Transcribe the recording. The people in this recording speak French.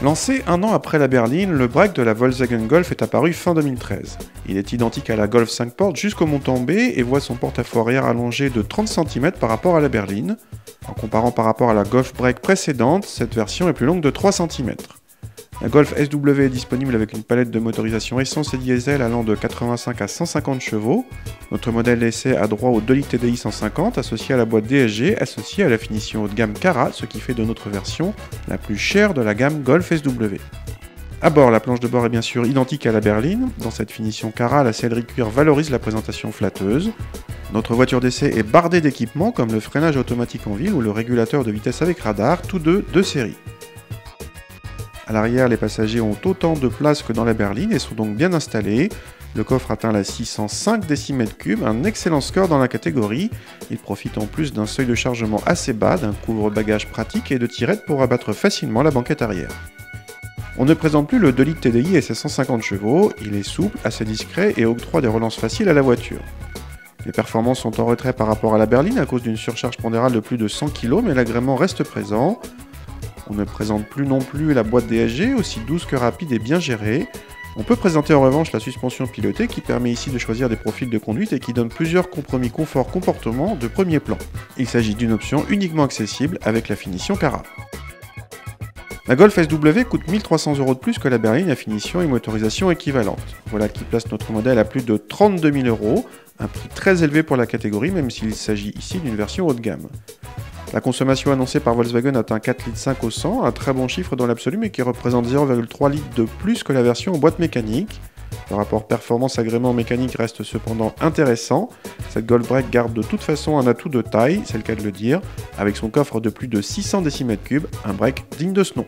Lancé un an après la berline, le break de la Volkswagen Golf est apparu fin 2013. Il est identique à la Golf 5 portes jusqu'au montant B et voit son porte-à-faux arrière allongé de 30 cm par rapport à la berline. En comparant par rapport à la Golf Break précédente, cette version est plus longue de 3 cm. La Golf SW est disponible avec une palette de motorisation essence et diesel allant de 85 à 150 chevaux. Notre modèle d'essai a droit au 2 litres TDI 150 associé à la boîte DSG, associée à la finition haut de gamme Cara, ce qui fait de notre version la plus chère de la gamme Golf SW. A bord, la planche de bord est bien sûr identique à la berline. Dans cette finition Cara, la sellerie cuir valorise la présentation flatteuse. Notre voiture d'essai est bardée d'équipements comme le freinage automatique en ville ou le régulateur de vitesse avec radar, tous deux de série. À l'arrière, les passagers ont autant de place que dans la berline et sont donc bien installés. Le coffre atteint la 605 décimètres-cubes, un excellent score dans la catégorie. Il profite en plus d'un seuil de chargement assez bas, d'un couvre-bagages pratique et de tirettes pour abattre facilement la banquette arrière. On ne présente plus le 2 litres TDI et ses 150 chevaux, il est souple, assez discret et octroie des relances faciles à la voiture. Les performances sont en retrait par rapport à la berline à cause d'une surcharge pondérale de plus de 100 kg, mais l'agrément reste présent. On ne présente plus non plus la boîte DSG, aussi douce que rapide et bien gérée. On peut présenter en revanche la suspension pilotée qui permet ici de choisir des profils de conduite et qui donne plusieurs compromis confort-comportement de premier plan. Il s'agit d'une option uniquement accessible avec la finition Cara. La Golf SW coûte 1 300 € de plus que la berline à finition et motorisation équivalente. Voilà qui place notre modèle à plus de 32 000 €, un prix très élevé pour la catégorie même s'il s'agit ici d'une version haut de gamme. La consommation annoncée par Volkswagen atteint 4,5 litres au 100, un très bon chiffre dans l'absolu mais qui représente 0,3 litres de plus que la version en boîte mécanique. Le rapport performance-agrément mécanique reste cependant intéressant. Cette Golf Break garde de toute façon un atout de taille, c'est le cas de le dire, avec son coffre de plus de 600 décimètres cubes, un break digne de ce nom.